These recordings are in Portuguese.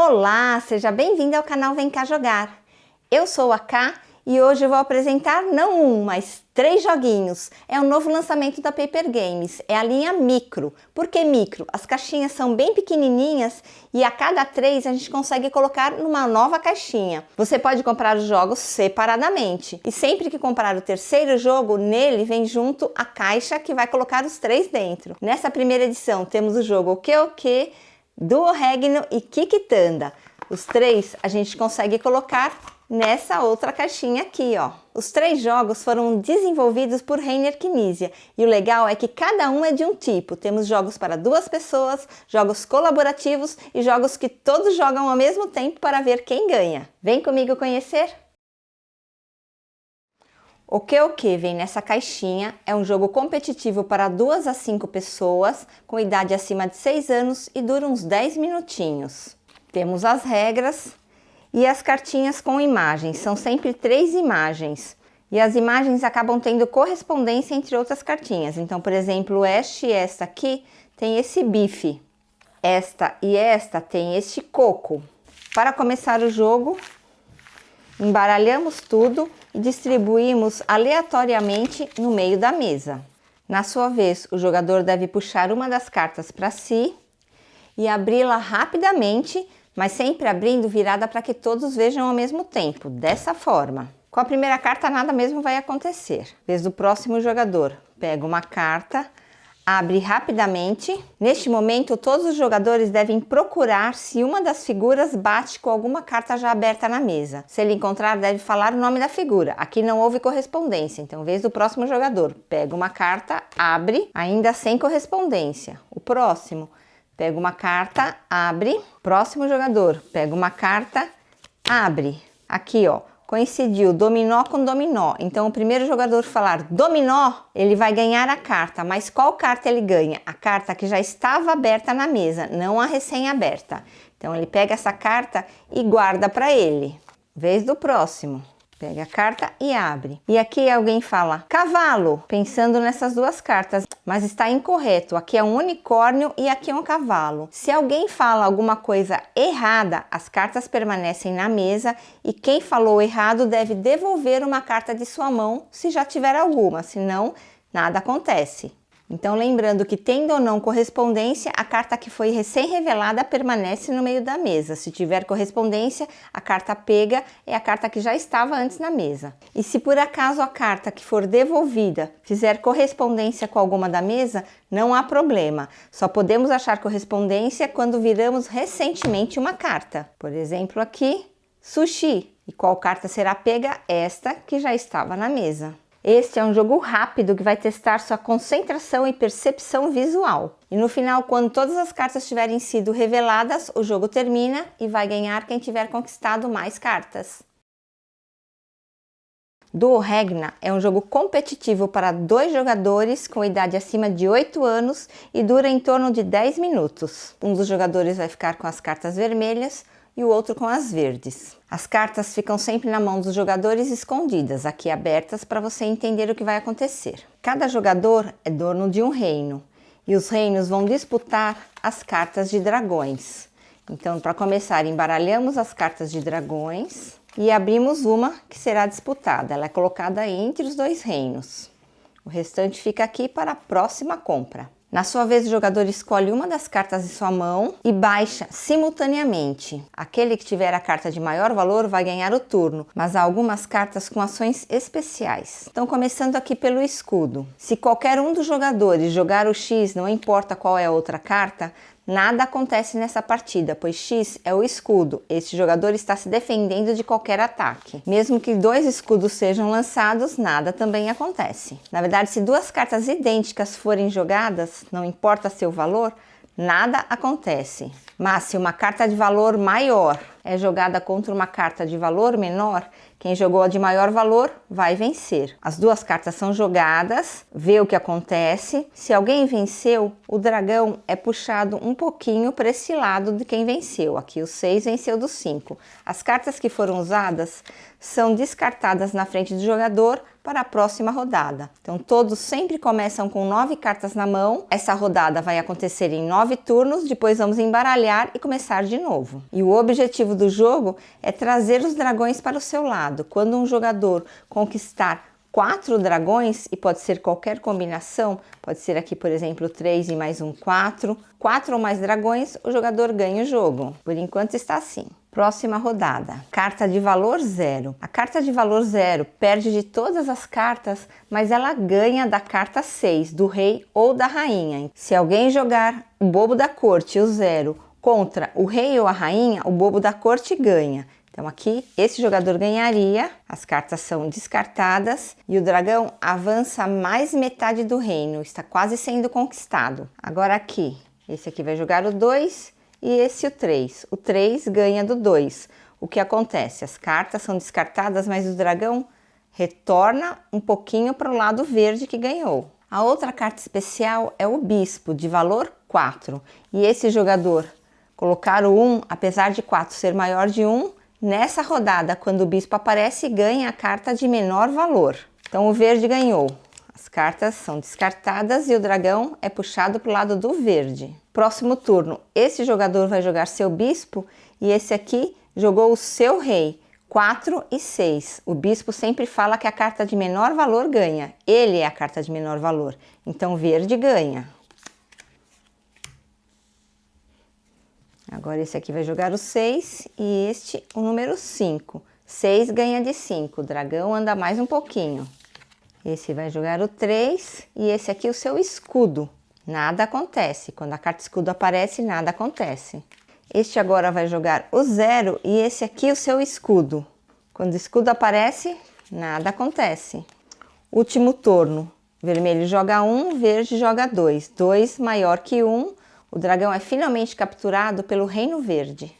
Olá, seja bem-vindo ao canal Vem Cá Jogar. Eu sou a Ká e hoje eu vou apresentar não um, mas 3 joguinhos. É um novo lançamento da Paper Games, é a linha Micro. Por que Micro? As caixinhas são bem pequenininhas e a cada 3 a gente consegue colocar numa nova caixinha. Você pode comprar os jogos separadamente e sempre que comprar o terceiro jogo, nele vem junto a caixa que vai colocar os 3 dentro. Nessa primeira edição temos o jogo O-Que, Duo Regno e Kikitanda. Os 3 a gente consegue colocar nessa outra caixinha aqui, ó. Os 3 jogos foram desenvolvidos por Reiner Knizia e o legal é que cada um é de um tipo. Temos jogos para 2 pessoas, jogos colaborativos e jogos que todos jogam ao mesmo tempo para ver quem ganha. Vem comigo conhecer? O-Que vem nessa caixinha, é um jogo competitivo para 2 a 5 pessoas, com idade acima de 6 anos e dura uns 10 minutinhos. Temos as regras e as cartinhas com imagens, são sempre 3 imagens. E as imagens acabam tendo correspondência entre outras cartinhas. Então, por exemplo, esta e esta aqui tem esse bife. Esta e esta tem este coco. Para começar o jogo, embaralhamos tudo e distribuímos aleatoriamente no meio da mesa. Na sua vez, o jogador deve puxar uma das cartas para si e abri-la rapidamente, mas sempre abrindo virada para que todos vejam ao mesmo tempo, dessa forma. Com a primeira carta nada mesmo vai acontecer. Vez do próximo jogador, pega uma carta, abre rapidamente. Neste momento, todos os jogadores devem procurar se uma das figuras bate com alguma carta já aberta na mesa. Se ele encontrar, deve falar o nome da figura. Aqui não houve correspondência, então vez do próximo jogador. Pega uma carta, abre, ainda sem correspondência. O próximo, pega uma carta, abre. Próximo jogador, pega uma carta, abre. Aqui, ó. Coincidiu dominó com dominó, então o primeiro jogador falar dominó, ele vai ganhar a carta, mas qual carta ele ganha? A carta que já estava aberta na mesa, não a recém-aberta. Então ele pega essa carta e guarda para ele. Vez do próximo. Pega a carta e abre. E aqui alguém fala cavalo, pensando nessas 2 cartas, mas está incorreto. Aqui é um unicórnio e aqui é um cavalo. Se alguém fala alguma coisa errada, as cartas permanecem na mesa e quem falou errado deve devolver uma carta de sua mão se já tiver alguma, senão nada acontece. Então, lembrando que tendo ou não correspondência, a carta que foi recém-revelada permanece no meio da mesa. Se tiver correspondência, a carta pega é a carta que já estava antes na mesa. E se por acaso a carta que for devolvida fizer correspondência com alguma da mesa, não há problema. Só podemos achar correspondência quando viramos recentemente uma carta. Por exemplo, aqui, sushi. E qual carta será pega? Esta que já estava na mesa. Este é um jogo rápido que vai testar sua concentração e percepção visual. E no final, quando todas as cartas tiverem sido reveladas, o jogo termina e vai ganhar quem tiver conquistado mais cartas. Duo Regno é um jogo competitivo para 2 jogadores com idade acima de 8 anos e dura em torno de 10 minutos. Um dos jogadores vai ficar com as cartas vermelhas e o outro com as verdes. As cartas ficam sempre na mão dos jogadores escondidas, aqui abertas para você entender o que vai acontecer. Cada jogador é dono de um reino e os reinos vão disputar as cartas de dragões. Então, para começar, embaralhamos as cartas de dragões e abrimos uma que será disputada. Ela é colocada entre os 2 reinos. O restante fica aqui para a próxima compra. Na sua vez, o jogador escolhe uma das cartas de sua mão e baixa simultaneamente. Aquele que tiver a carta de maior valor vai ganhar o turno, mas há algumas cartas com ações especiais. Então, começando aqui pelo escudo. Se qualquer um dos jogadores jogar o X, não importa qual é a outra carta, nada acontece nessa partida, pois X é o escudo. Este jogador está se defendendo de qualquer ataque. Mesmo que 2 escudos sejam lançados, nada também acontece. Na verdade, se 2 cartas idênticas forem jogadas, não importa seu valor, nada acontece. Mas se uma carta de valor maior é jogada contra uma carta de valor menor, quem jogou a de maior valor vai vencer. As 2 cartas são jogadas, vê o que acontece. Se alguém venceu, o dragão é puxado um pouquinho para esse lado de quem venceu. Aqui o 6 venceu do 5. As cartas que foram usadas são descartadas na frente do jogador para a próxima rodada. Então todos sempre começam com 9 cartas na mão. Essa rodada vai acontecer em 9 turnos, depois vamos embaralhar e começar de novo. E o objetivo do jogo é trazer os dragões para o seu lado. Quando um jogador conquistar 4 dragões, e pode ser qualquer combinação, pode ser aqui, por exemplo, 3 e mais um 4. 4 ou mais dragões, o jogador ganha o jogo. Por enquanto está assim. Próxima rodada. Carta de valor 0. A carta de valor 0 perde de todas as cartas, mas ela ganha da carta 6, do rei ou da rainha. Se alguém jogar o bobo da corte, o 0, contra o rei ou a rainha, o bobo da corte ganha. Então aqui, esse jogador ganharia, as cartas são descartadas e o dragão avança mais metade do reino, está quase sendo conquistado. Agora aqui, esse aqui vai jogar o 2 e esse o 3. O 3 ganha do 2. O que acontece? As cartas são descartadas, mas o dragão retorna um pouquinho para o lado verde que ganhou. A outra carta especial é o bispo, de valor 4. E esse jogador colocar o 1, apesar de 4 ser maior de 1, nessa rodada, quando o bispo aparece, ganha a carta de menor valor. Então o verde ganhou. As cartas são descartadas e o dragão é puxado para o lado do verde. Próximo turno, esse jogador vai jogar seu bispo e esse aqui jogou o seu rei, 4 e 6. O bispo sempre fala que a carta de menor valor ganha. Ele é a carta de menor valor. Então verde ganha. Agora esse aqui vai jogar o 6 e este o número 5. 6 ganha de 5, o dragão anda mais um pouquinho. Esse vai jogar o 3 e esse aqui o seu escudo. Nada acontece, quando a carta escudo aparece, nada acontece. Este agora vai jogar o 0 e esse aqui o seu escudo. Quando o escudo aparece, nada acontece. Último turno, vermelho joga 1, verde joga 2. 2 maior que 1. O dragão é finalmente capturado pelo Reino Verde.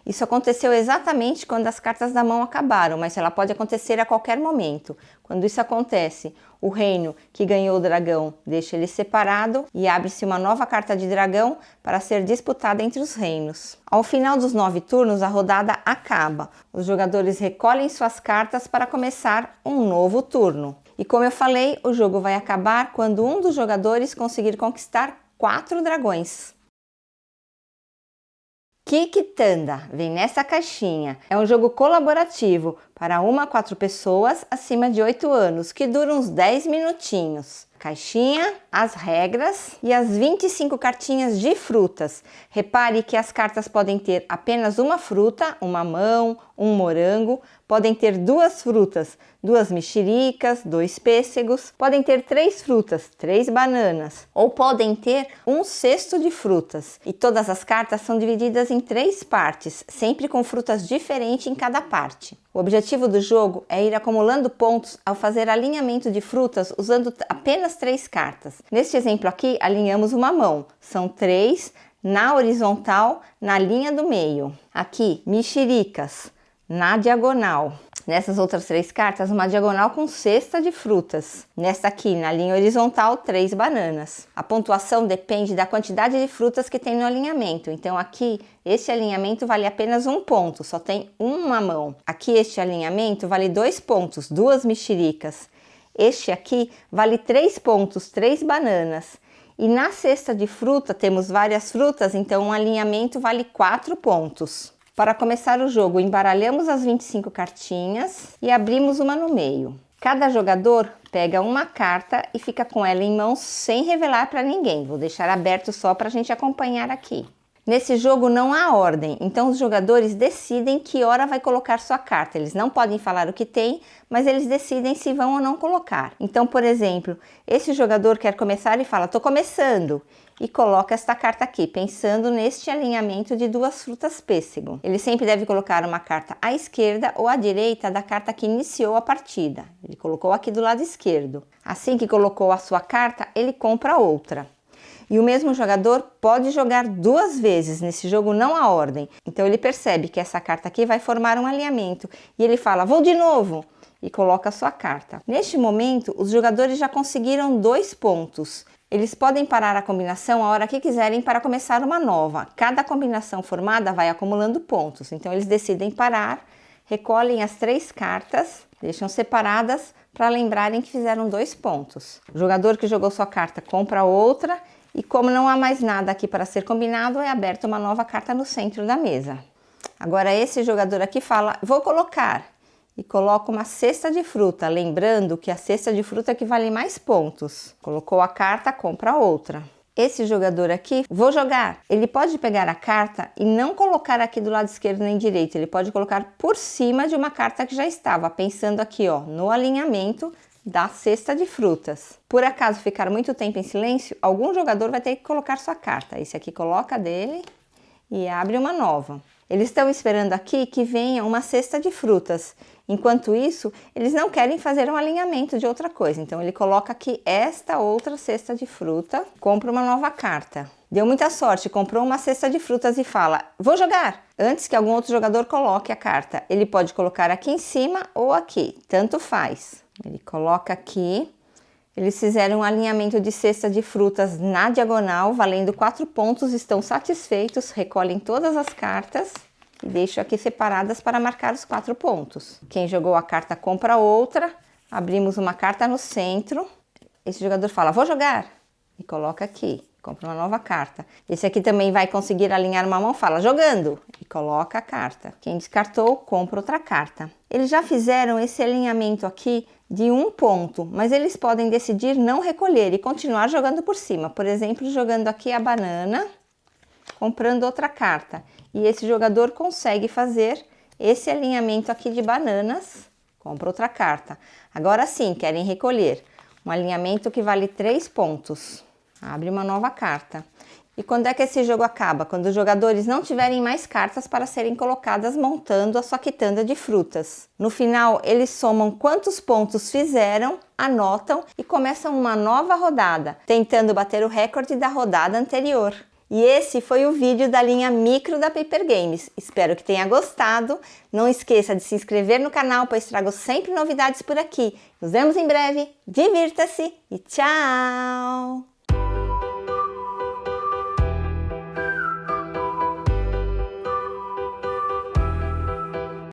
Isso aconteceu exatamente quando as cartas da mão acabaram, mas ela pode acontecer a qualquer momento. Quando isso acontece, o reino que ganhou o dragão deixa ele separado e abre-se uma nova carta de dragão para ser disputada entre os reinos. Ao final dos 9 turnos, a rodada acaba. Os jogadores recolhem suas cartas para começar um novo turno. E como eu falei, o jogo vai acabar quando um dos jogadores conseguir conquistar 4 dragões. Quitanda vem nessa caixinha. É um jogo colaborativo para 1 a 4 pessoas acima de 8 anos, que dura uns 10 minutinhos. Caixinha, as regras e as 25 cartinhas de frutas. Repare que as cartas podem ter apenas uma fruta, um mamão, um morango, podem ter 2 frutas, 2 mexericas, 2 pêssegos, podem ter 3 frutas, 3 bananas, ou podem ter um cesto de frutas. E todas as cartas são divididas em 3 partes, sempre com frutas diferentes em cada parte. O objetivo do jogo é ir acumulando pontos ao fazer alinhamento de frutas usando apenas 3 cartas. Neste exemplo aqui, alinhamos o mamão. São 3 na horizontal, na linha do meio. Aqui, mexericas, na diagonal. Nessas outras 3 cartas, uma diagonal com cesta de frutas. Nesta aqui, na linha horizontal, 3 bananas. A pontuação depende da quantidade de frutas que tem no alinhamento. Então aqui, este alinhamento vale apenas 1 ponto, só tem um mamão. Aqui, este alinhamento vale 2 pontos, 2 mexericas. Este aqui vale 3 pontos, 3 bananas. E na cesta de fruta temos várias frutas, então um alinhamento vale 4 pontos. Para começar o jogo, embaralhamos as 25 cartinhas e abrimos uma no meio. Cada jogador pega uma carta e fica com ela em mãos sem revelar para ninguém. Vou deixar aberto só para a gente acompanhar aqui. Nesse jogo não há ordem, então os jogadores decidem que hora vai colocar sua carta. Eles não podem falar o que tem, mas eles decidem se vão ou não colocar. Então, por exemplo, esse jogador quer começar e fala, tô começando, e coloca esta carta aqui, pensando neste alinhamento de 2 frutas pêssego. Ele sempre deve colocar uma carta à esquerda ou à direita da carta que iniciou a partida. Ele colocou aqui do lado esquerdo. Assim que colocou a sua carta, ele compra outra. E o mesmo jogador pode jogar 2 vezes, nesse jogo não há ordem. Então ele percebe que essa carta aqui vai formar um alinhamento e ele fala, vou de novo, e coloca a sua carta. Neste momento, os jogadores já conseguiram 2 pontos. Eles podem parar a combinação a hora que quiserem para começar uma nova. Cada combinação formada vai acumulando pontos, então eles decidem parar, recolhem as 3 cartas, deixam separadas, para lembrarem que fizeram 2 pontos. O jogador que jogou sua carta compra outra e como não há mais nada aqui para ser combinado, é aberta uma nova carta no centro da mesa. Agora esse jogador aqui fala, vou colocar, e coloca uma cesta de fruta, lembrando que a cesta de fruta é que vale mais pontos. Colocou a carta, compra outra. Esse jogador aqui, vou jogar. Ele pode pegar a carta e não colocar aqui do lado esquerdo nem direito. Ele pode colocar por cima de uma carta que já estava, pensando aqui, ó, no alinhamento da cesta de frutas. Por acaso ficar muito tempo em silêncio, algum jogador vai ter que colocar sua carta. Esse aqui coloca dele e abre uma nova. Eles estão esperando aqui que venha uma cesta de frutas. Enquanto isso, eles não querem fazer um alinhamento de outra coisa. Então, ele coloca aqui esta outra cesta de fruta, compra uma nova carta. Deu muita sorte, comprou uma cesta de frutas e fala, vou jogar! Antes que algum outro jogador coloque a carta. Ele pode colocar aqui em cima ou aqui, tanto faz. Ele coloca aqui. Eles fizeram um alinhamento de cesta de frutas na diagonal, valendo 4 pontos, estão satisfeitos, recolhem todas as cartas e deixam aqui separadas para marcar os 4 pontos. Quem jogou a carta compra outra, abrimos uma carta no centro, esse jogador fala, vou jogar, e coloca aqui, compra uma nova carta. Esse aqui também vai conseguir alinhar uma mão, fala, jogando, e coloca a carta. Quem descartou, compra outra carta. Eles já fizeram esse alinhamento aqui de 1 ponto, mas eles podem decidir não recolher e continuar jogando por cima. Por exemplo, jogando aqui a banana, comprando outra carta. E esse jogador consegue fazer esse alinhamento aqui de bananas, compra outra carta. Agora sim, querem recolher. Um alinhamento que vale 3 pontos. Abre uma nova carta. E quando é que esse jogo acaba? Quando os jogadores não tiverem mais cartas para serem colocadas montando a sua quitanda de frutas. No final, eles somam quantos pontos fizeram, anotam e começam uma nova rodada, tentando bater o recorde da rodada anterior. E esse foi o vídeo da linha micro da Paper Games. Espero que tenha gostado. Não esqueça de se inscrever no canal, pois trago sempre novidades por aqui. Nos vemos em breve. Divirta-se e tchau!